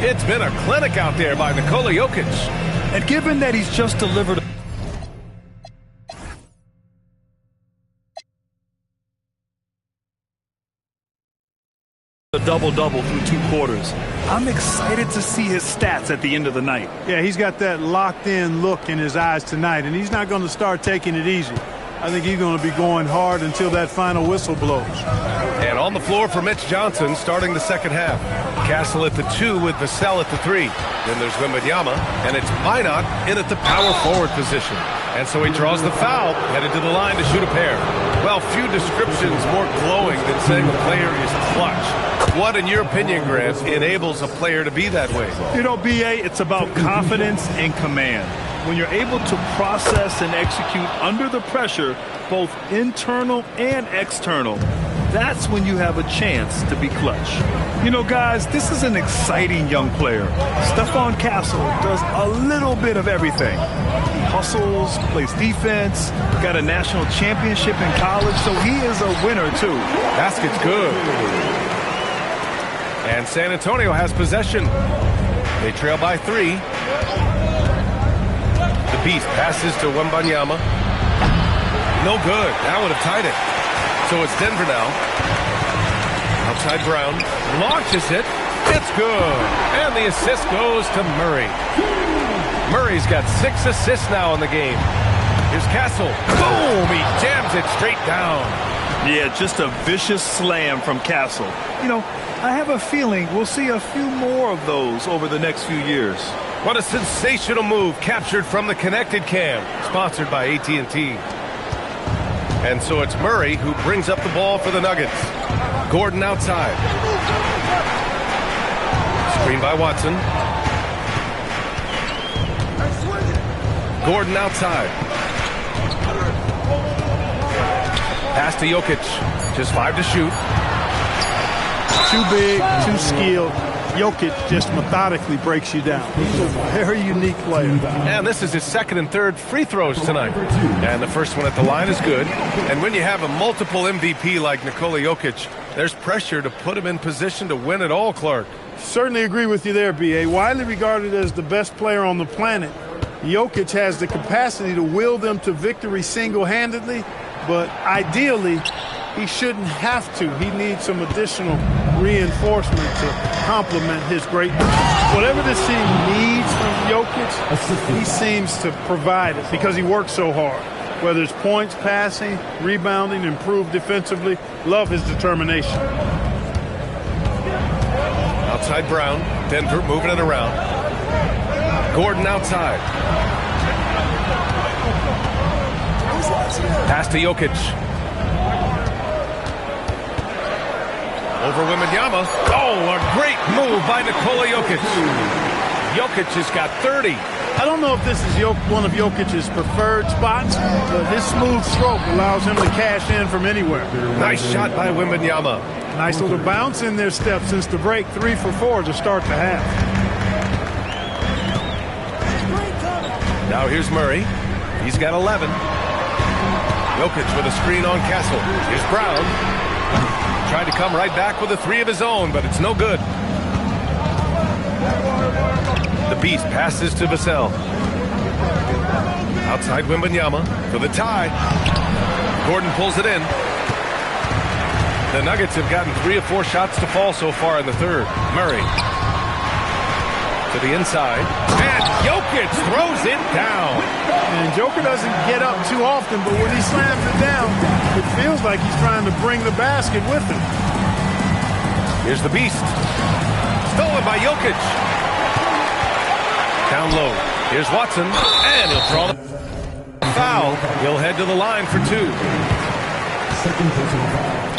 It's been a clinic out there by Nikola Jokic. And given that he's just delivered a double-double through 2 quarters, I'm excited to see his stats at the end of the night. Yeah, he's got that locked-in look in his eyes tonight, and he's not going to start taking it easy. I think he's going to be going hard until that final whistle blows. And on the floor for Mitch Johnson starting the second half. Castle at the 2 with Vassell at the 3. Then there's Wembanyama, and it's Minot in at the power forward position. And so he draws the foul, headed to the line to shoot a pair. Well, few descriptions more glowing than saying a player is clutch. What, in your opinion, Grant, enables a player to be that way? You know, B.A., it's about confidence and command. When you're able to process and execute under the pressure, both internal and external, that's when you have a chance to be clutch. You know, guys, this is an exciting young player. Stephon Castle does a little bit of everything. He hustles, plays defense, got a national championship in college, so he is a winner, too. Basket's good. And San Antonio has possession. They trail by 3. The Beast passes to Wembanyama. No good. That would have tied it. So it's Denver now. Outside Brown. Launches it. It's good. And the assist goes to Murray. Murray's got 6 assists now in the game. Here's Castle. Boom! He jams it straight down. Yeah, just a vicious slam from Castle. You know, I have a feeling we'll see a few more of those over the next few years. What a sensational move captured from the connected cam, sponsored by AT&T. And so it's Murray who brings up the ball for the Nuggets. Gordon outside. Screen by Watson. Gordon outside. Pass to Jokic. Just 5 to shoot. Too big, too skilled. Jokic just methodically breaks you down. He's a very unique player. And this is his second and third free throws tonight. And the first one at the line is good. And when you have a multiple MVP like Nikola Jokic, there's pressure to put him in position to win it all, Clark. Certainly agree with you there, B.A. Widely regarded as the best player on the planet, Jokic has the capacity to will them to victory single-handedly, but ideally, he shouldn't have to. He needs some additional reinforcement to complement his greatness. Whatever this team needs from Jokic, he seems to provide it because he works so hard. Whether it's points, passing, rebounding, improved defensively, love his determination. Outside Brown, Denver moving it around. Gordon outside. Pass to Jokic. Over Wembanyama. Oh, a great move by Nikola Jokic. Jokic has got 30. I don't know if this is one of Jokic's preferred spots, but his smooth stroke allows him to cash in from anywhere. Nice shot by Wembanyama. Nice little bounce in their step since the break. 3 for 4 to start the half. Now here's Murray. He's got 11. Jokic with a screen on Castle. Here's Brown. Tried to come right back with a 3 of his own, but it's no good. The Beast passes to Vassell. Outside Wembanyama for the tie. Gordon pulls it in. The Nuggets have gotten 3 of 4 shots to fall so far in the third. Murray to the inside. And Jokic throws it down. And Joker doesn't get up too often, but when he slams it down, it feels like he's trying to bring the basket with him. Here's the Beast. Stolen by Jokic. Down low. Here's Watson. And he'll draw the foul. He'll head to the line for 2.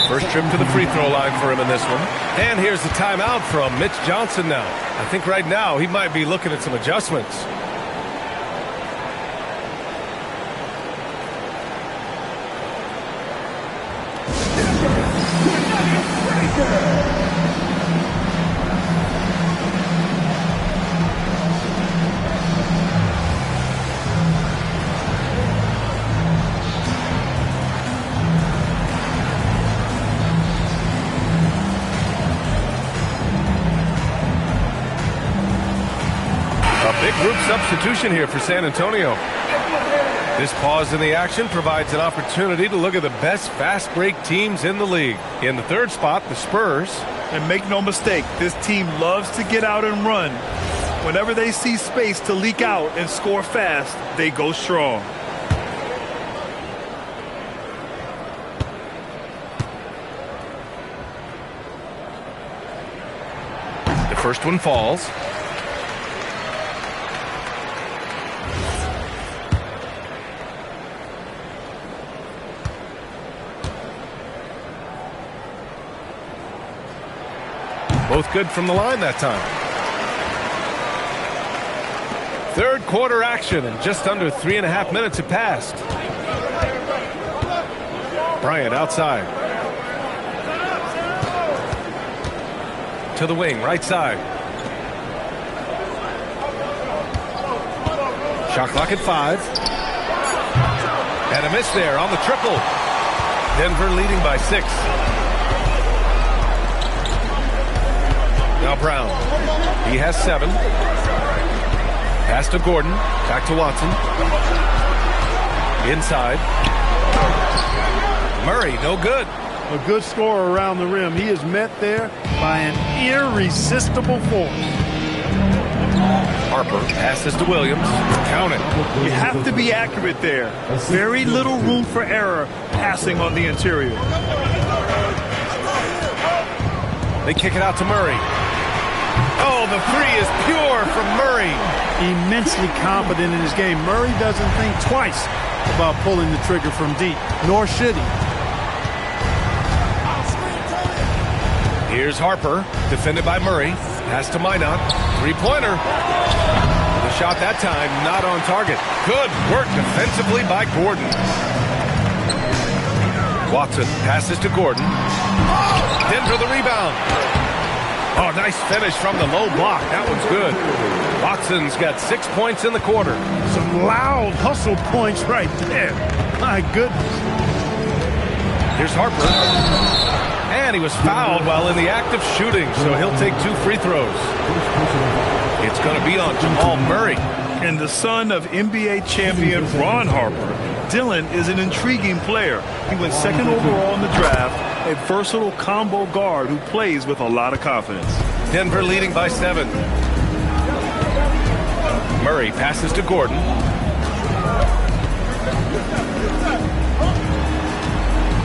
First trip to the free throw line for him in this one. And here's the timeout from Mitch Johnson now. I think right now he might be looking at some adjustments. substitution here for San Antonio. This pause in the action provides an opportunity to look at the best fast break teams in the league. In the third spot, the Spurs. And make no mistake, this team loves to get out and run. Whenever they see space to leak out and score fast, they go strong. The first one falls. Both good from the line that time. Third quarter action, and just under 3.5 minutes have passed. Bryant outside. To the wing, right side. Shot clock at 5. And a miss there on the triple. Denver leading by 6. Now Brown. He has 7. Pass to Gordon. Back to Watson. Inside. Murray, no good. A good scorer around the rim. He is met there by an irresistible force. Harper passes to Williams. Count it. You have to be accurate there. Very little room for error passing on the interior. They kick it out to Murray. Oh, the three is pure from Murray. Immensely confident in his game. Murray doesn't think twice about pulling the trigger from deep, nor should he. Here's Harper, defended by Murray. Pass to Minot. Three-pointer. The shot that time not on target. Good work defensively by Gordon. Watson passes to Gordon. Denver the rebound. Oh, nice finish from the low block. That one's good. Watson's got 6 points in the quarter. Some loud hustle points right there. My goodness. Here's Harper. And he was fouled while in the act of shooting, so he'll take 2 free throws. It's going to be on Jamal Murray. And the son of NBA champion Ron Harper, Dylan is an intriguing player. He went 2nd overall in the draft, a versatile combo guard who plays with a lot of confidence. Denver leading by 7. Murray passes to Gordon.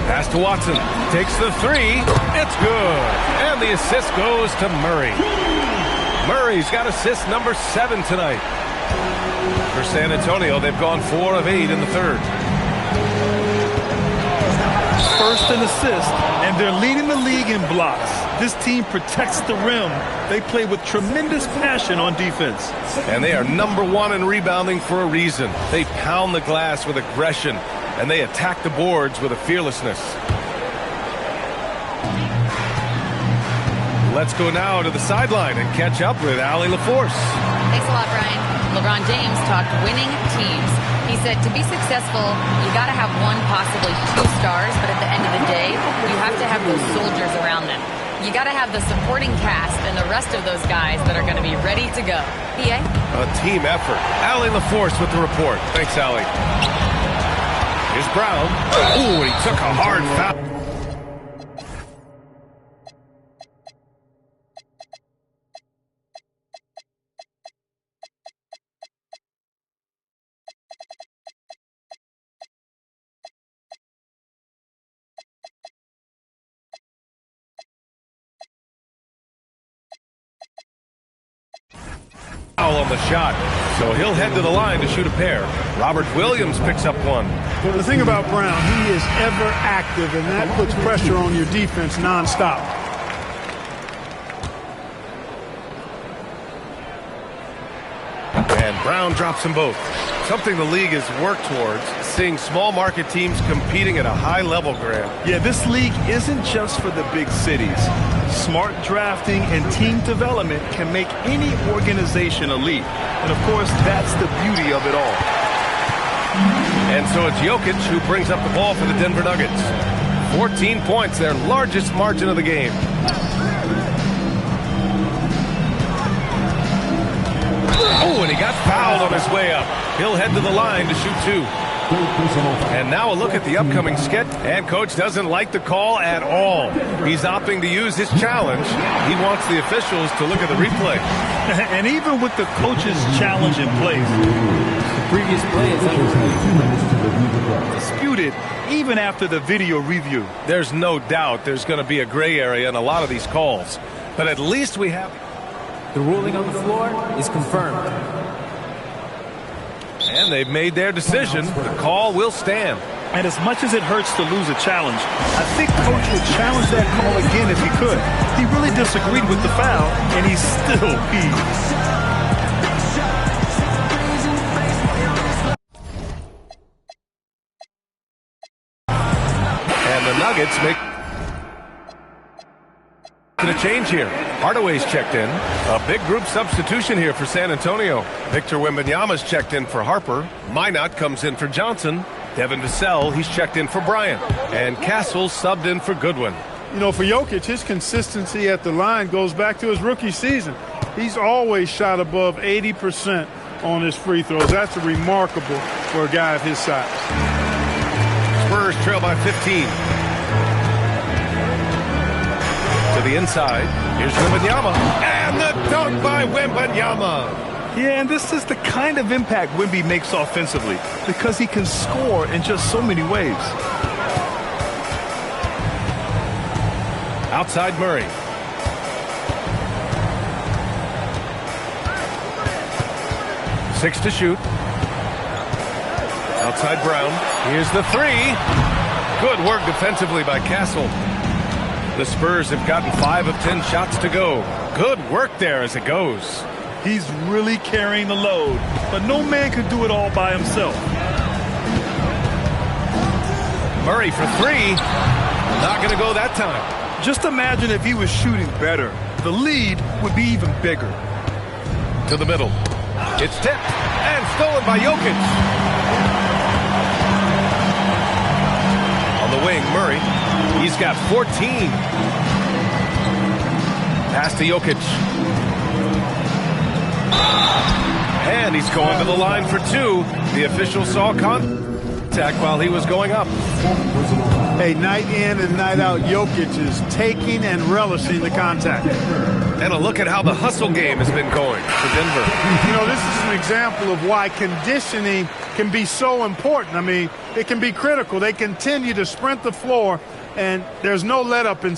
Pass to Watson. Takes the 3. It's good. And the assist goes to Murray. Murray's got assist number 7 tonight. For San Antonio, they've gone 4 of 8 in the third. First in assist, and they're leading the league in blocks. This team protects the rim. They play with tremendous passion on defense. And they are number 1 in rebounding for a reason. They pound the glass with aggression, and they attack the boards with a fearlessness. Let's go now to the sideline and catch up with Allie LaForce. Thanks a lot, Brian. LeBron James talked winning teams. He said to be successful, you got to have 1, possibly 2 stars, but at the end of the day, you have to have those soldiers around them. You got to have the supporting cast and the rest of those guys that are going to be ready to go. PA? A team effort. Allie LaForce with the report. Thanks, Allie. Here's Brown. Ooh, he took a hard foul. On the shot, so he'll head to the line to shoot a pair. Robert Williams picks up 1. The thing about Brown, he is ever active, and that puts pressure on your defense nonstop. And Brown drops them both. Something the league has worked towards, seeing small market teams competing at a high level, Graham. Yeah, this league isn't just for the big cities. Smart drafting and team development can make any organization elite. And, of course, that's the beauty of it all. And so it's Jokic who brings up the ball for the Denver Nuggets. 14 points, their largest margin of the game. Oh, and he got fouled on his way up. He'll head to the line to shoot 2. And now a look at the upcoming sketch. And coach doesn't like the call at all. He's opting to use his challenge. He wants the officials to look at the replay. And even with the coach's challenge in place, The previous play is disputed even after the video review. There's no doubt there's going to be a gray area in a lot of these calls. But at least we have... The ruling on the floor is confirmed. And they've made their decision. The call will stand. And as much as it hurts to lose a challenge, I think coach would challenge that call again if he could. He really disagreed with the foul, and he's still peeved. And the Nuggets make a change here. Hardaway's checked in. A big group substitution here for San Antonio. Victor Wembanyama's checked in for Harper. Minot comes in for Johnson. Devin Vassell, he's checked in for Bryant. And Castle subbed in for Goodwin. You know, for Jokic, his consistency at the line goes back to his rookie season. He's always shot above 80% on his free throws. That's remarkable for a guy of his size. Spurs trail by 15. To the inside. Here's Wembanyama. And the dunk by Wembanyama. Yeah, and this is the kind of impact Wemby makes offensively because he can score in just so many ways. Outside Murray. Six to shoot. Outside Brown. Here's the 3. Good work defensively by Castle. The Spurs have gotten 5 of 10 shots to go. Good work there as it goes. He's really carrying the load, but no man could do it all by himself. Murray for 3. Not going to go that time. Just imagine if he was shooting better. The lead would be even bigger. To the middle. It's tipped and stolen by Jokic. On the wing, Murray. He's got 14. Pass to Jokic. And he's going to the line for 2. The official saw contact while he was going up. Hey, night in and night out, Jokic is taking and relishing the contact. And a look at how the hustle game has been going for Denver. You know, this is an example of why conditioning can be so important. I mean, it can be critical. They continue to sprint the floor, and there's no let up in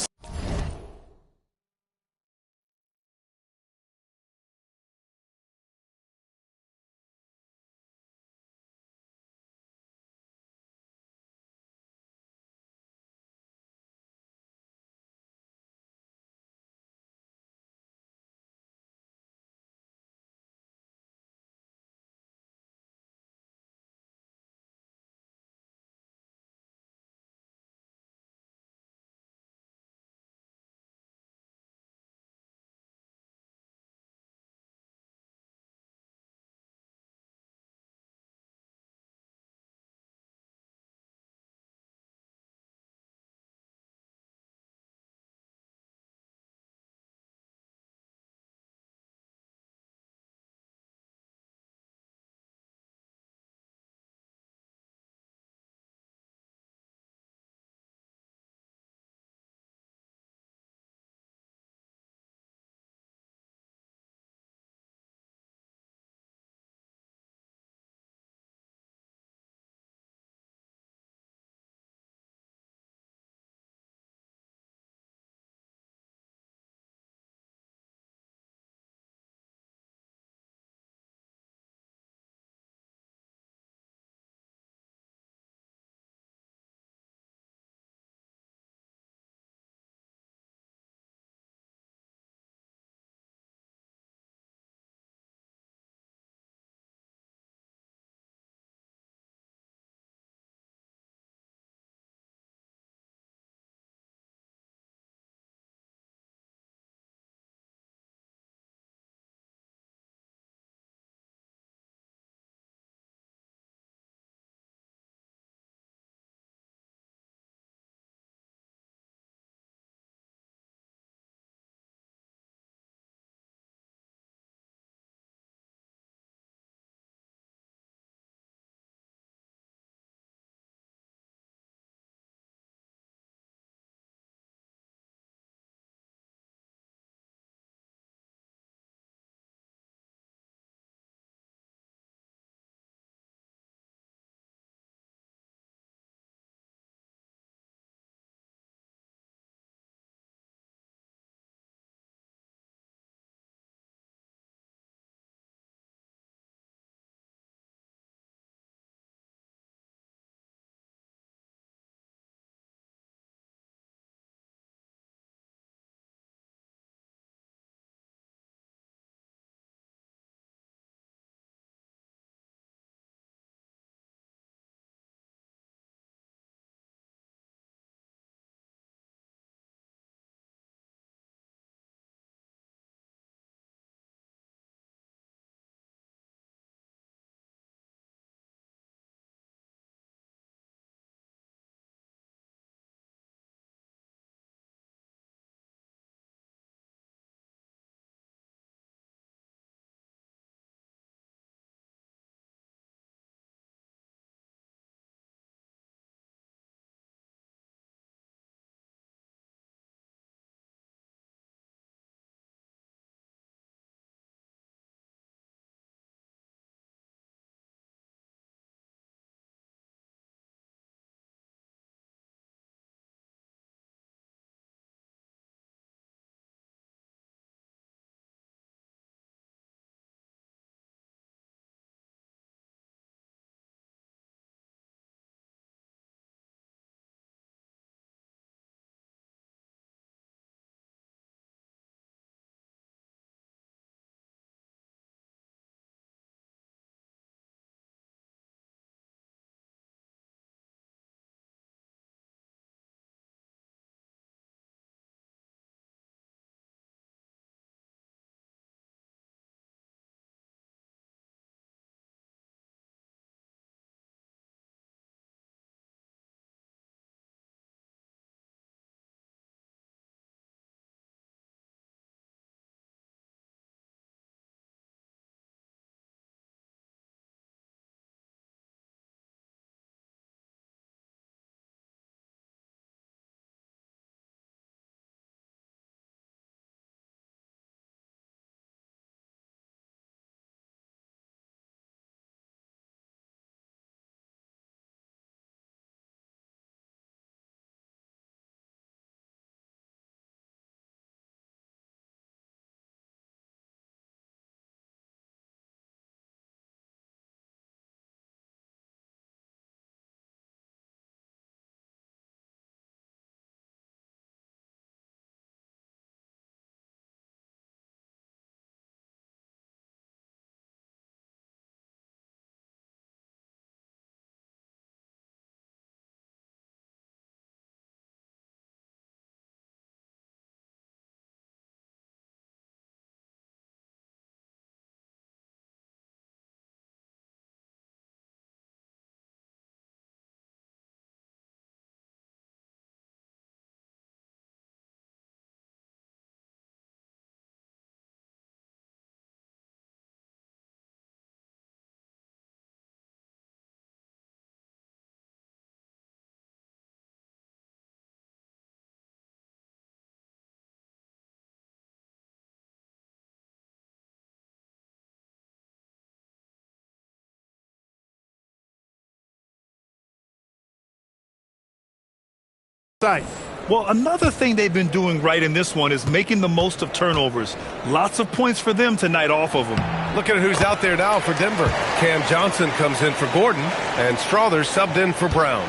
Sight. Well, another thing they've been doing right in this one is making the most of turnovers. Lots of points for them tonight off of them. Look at who's out there now for Denver. Cam Johnson comes in for Gordon, and Strother subbed in for Brown.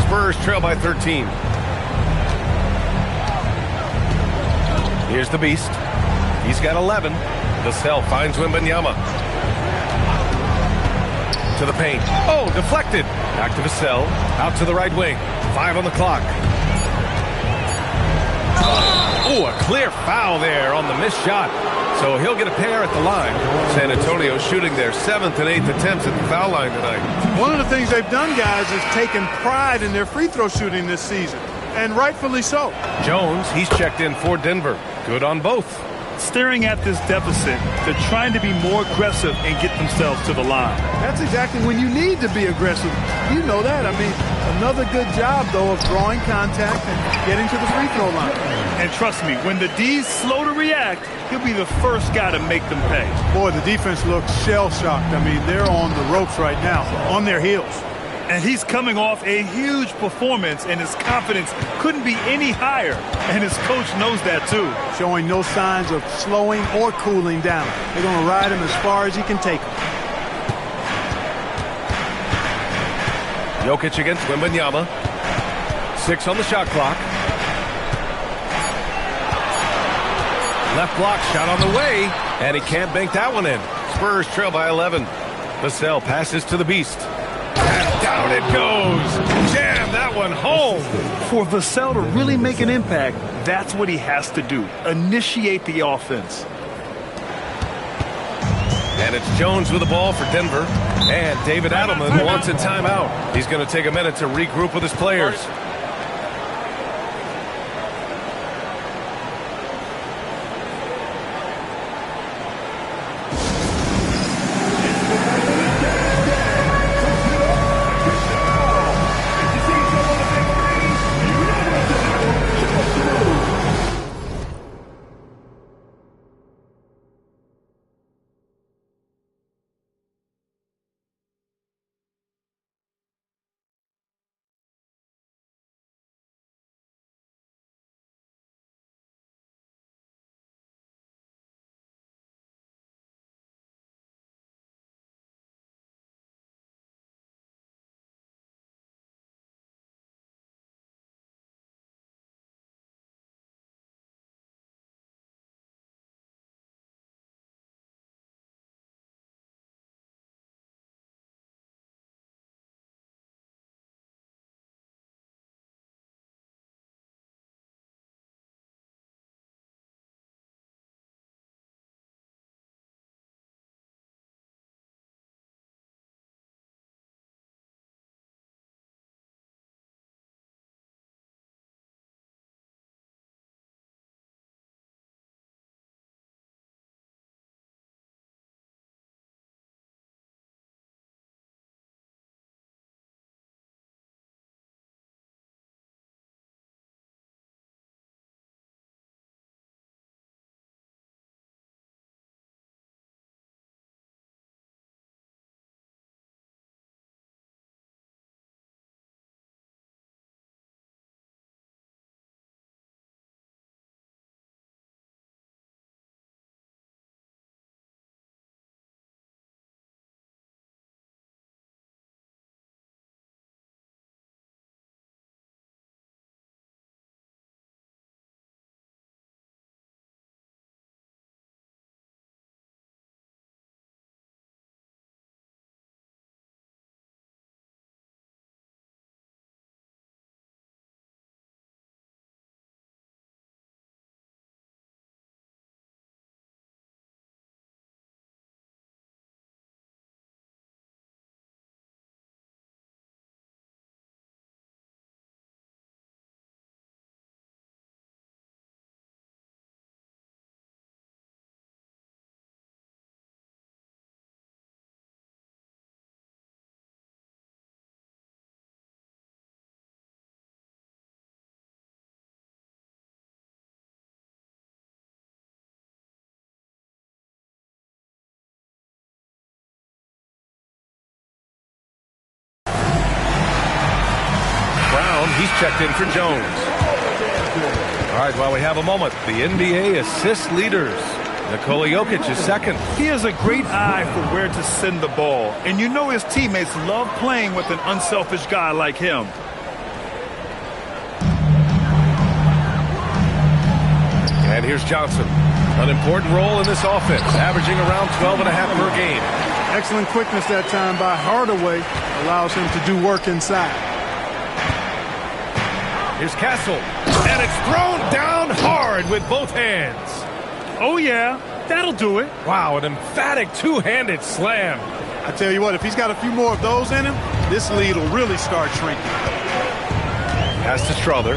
Spurs trail by 13. Here's the Beast. He's got 11. Vassell finds Wembanyama. To the paint. Oh, deflected. Back to Vassell. Out to the right wing. 5 on the clock. Oh, a clear foul there on the missed shot. So he'll get a pair at the line. San Antonio shooting their 7th and 8th attempts at the foul line tonight. One of the things they've done, guys, is taken pride in their free throw shooting this season, and rightfully so. Jones, he's checked in for Denver. Good on both. Staring at this deficit, they're trying to be more aggressive and get themselves to the line. That's exactly when you need to be aggressive. You know that. I mean, another good job, though, of drawing contact and getting to the free throw line. And trust me, when the D's slow to react, he'll be the first guy to make them pay. Boy, the defense looks shell-shocked. I mean, they're on the ropes right now, on their heels. And he's coming off a huge performance, and his confidence couldn't be any higher. And his coach knows that, too. Showing no signs of slowing or cooling down. They're going to ride him as far as he can take him. Jokic against Wembanyama. 6 on the shot clock. Left block shot on the way, and he can't bank that one in. Spurs trail by 11. Vassell passes to the Beast. And down it goes. Jam that one home. For Vassell to really make an impact, that's what he has to do. Initiate the offense. And it's Jones with the ball for Denver. And David Adelman wants a timeout. He's going to take a minute to regroup with his players. He's checked in for Jones. right, while we have a moment, the NBA assist leaders. Nikola Jokic is second. He has a great eye for where to send the ball. And you know his teammates love playing with an unselfish guy like him. And here's Johnson. An important role in this offense, averaging around 12.5 per game. Excellent quickness that time by Hardaway. Allows him to do work inside. Here's Castle. And it's thrown down hard with both hands. Oh, yeah. That'll do it. Wow, an emphatic two-handed slam. I tell you what, if he's got a few more of those in him, this lead will really start shrinking. Pass to Strother.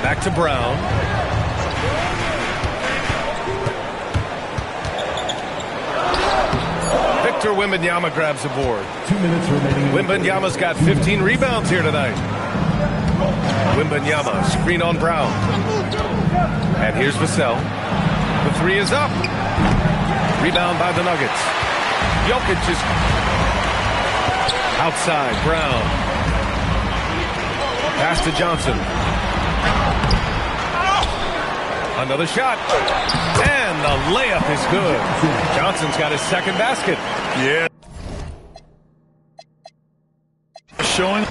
Back to Brown. Victor Wembanyama grabs the board. 2 minutes remaining. Wembanyama's got 15 rebounds here tonight. Wembanyama, screen on Brown. And here's Vassell. The three is up. Rebound by the Nuggets. Jokic is outside. Brown. Pass to Johnson. Another shot. And the layup is good. Johnson's got his second basket. Yeah. Showing